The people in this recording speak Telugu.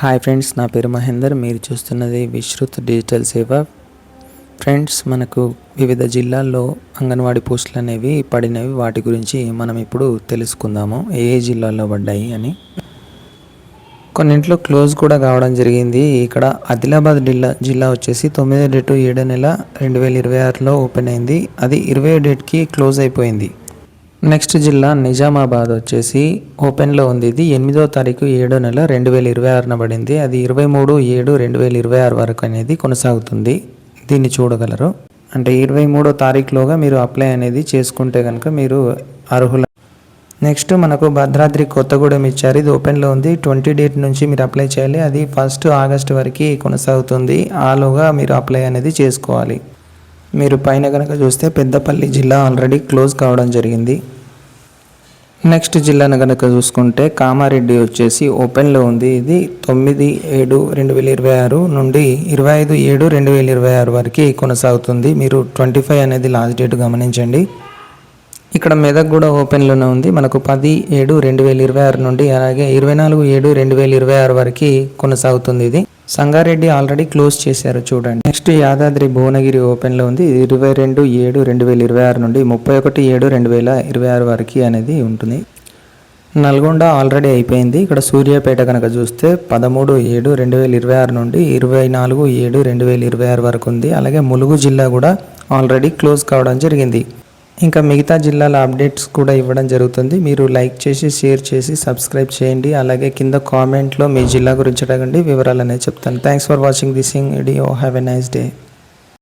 హాయ్ ఫ్రెండ్స్, నా పేరు మహేందర్. మీరు చూస్తున్నది విశ్రుత్ డిజిటల్ సేవ. ఫ్రెండ్స్, మనకు వివిధ జిల్లాల్లో అంగన్వాడీ పోస్టులు అనేవి పడినవి. వాటి గురించి మనం ఇప్పుడు తెలుసుకుందాము, ఏ జిల్లాల్లో పడ్డాయి అని. కొన్నింట్లో క్లోజ్ కూడా కావడం జరిగింది. ఇక్కడ ఆదిలాబాద్ జిల్లా వచ్చేసి 9-7/2026లో ఓపెన్ అయింది. అది 20 డేట్కి క్లోజ్ అయిపోయింది. నెక్స్ట్ జిల్లా నిజామాబాద్ వచ్చేసి ఓపెన్లో ఉంది. ఇది 8వ తారీఖు 7/2026 పడింది. అది 23/7/2026 వరకు అనేది కొనసాగుతుంది. దీన్ని చూడగలరు. అంటే 23వ తారీఖులోగా మీరు అప్లై అనేది చేసుకుంటే కనుక మీరు అర్హుల. నెక్స్ట్ మనకు భద్రాద్రి కొత్తగూడెం ఇచ్చారు. ఇది ఓపెన్లో ఉంది. 20 డేట్ నుంచి మీరు అప్లై చేయాలి. అది 1 ఆగస్టు వరకు కొనసాగుతుంది. ఆలోగా మీరు అప్లై అనేది చేసుకోవాలి. మీరు పైన కనుక చూస్తే పెద్దపల్లి జిల్లా ఆల్రెడీ క్లోజ్ కావడం జరిగింది. నెక్స్ట్ జిల్లాను కనుక చూసుకుంటే కామారెడ్డి వచ్చేసి ఓపెన్లో ఉంది. ఇది 9/7/2026 నుండి 25/7/2026 వరకు కొనసాగుతుంది. మీరు 25 అనేది లాస్ట్ డేట్ గమనించండి. ఇక్కడ మెదక్ కూడా ఓపెన్లోనే ఉంది. మనకు 10/7/2026 నుండి అలాగే 24/7/2026 వరకు కొనసాగుతుంది. ఇది సంగారెడ్డి ఆల్రెడీ క్లోజ్ చేశారు, చూడండి. నెక్స్ట్ యాదాద్రి భువనగిరి ఓపెన్లో ఉంది. 22/7/2026 నుండి 31/7/2026 వరకు అనేది ఉంటుంది. నల్గొండ ఆల్రెడీ అయిపోయింది. ఇక్కడ సూర్యాపేట కనుక చూస్తే 13/7/2026 నుండి 24/7/2026 వరకు ఉంది. అలాగే ములుగు జిల్లా కూడా ఆల్రెడీ క్లోజ్ కావడం జరిగింది. ఇంకా మిగతా జిల్లాల అప్డేట్స్ కూడా ఇవ్వడం జరుగుతుంది. మీరు లైక్ చేసి, షేర్ చేసి, సబ్స్క్రైబ్ చేయండి. అలాగే కింద కామెంట్లో మీ జిల్లా గురించి అడగండి, వివరాలు అనేది చెప్తాను. Thanks for watching this video. Have a nice day.